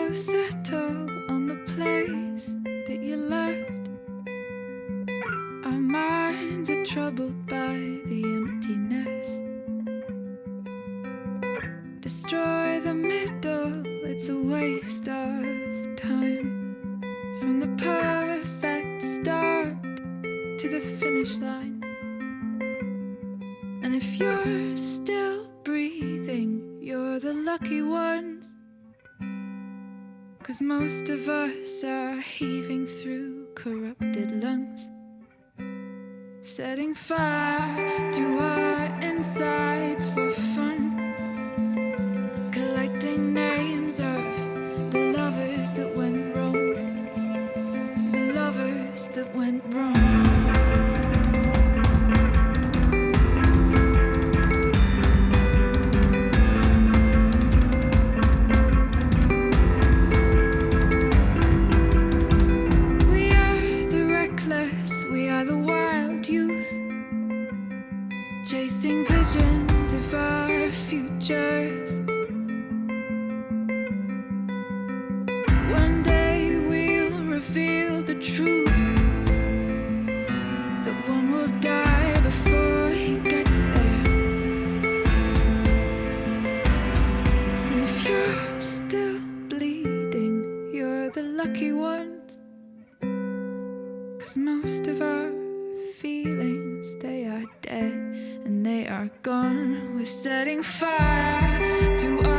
so settled on the place that you left. Our minds are troubled by the emptiness. Destroy the middle, it's a waste of time. From the perfect start to the finish line. And if you're still breathing, you're the lucky ones. 'Cause most of us are heaving through corrupted lungs, setting fire to our insides for fun, collecting names of the lovers that went wrong, the lovers that went wrong. Chasing visions of our futures. One day we'll reveal the truth, that one will die before he gets there. And if you're still bleeding, you're the lucky ones. 'Cause most of our feelings, they are dead and they are gone. We're setting fire to our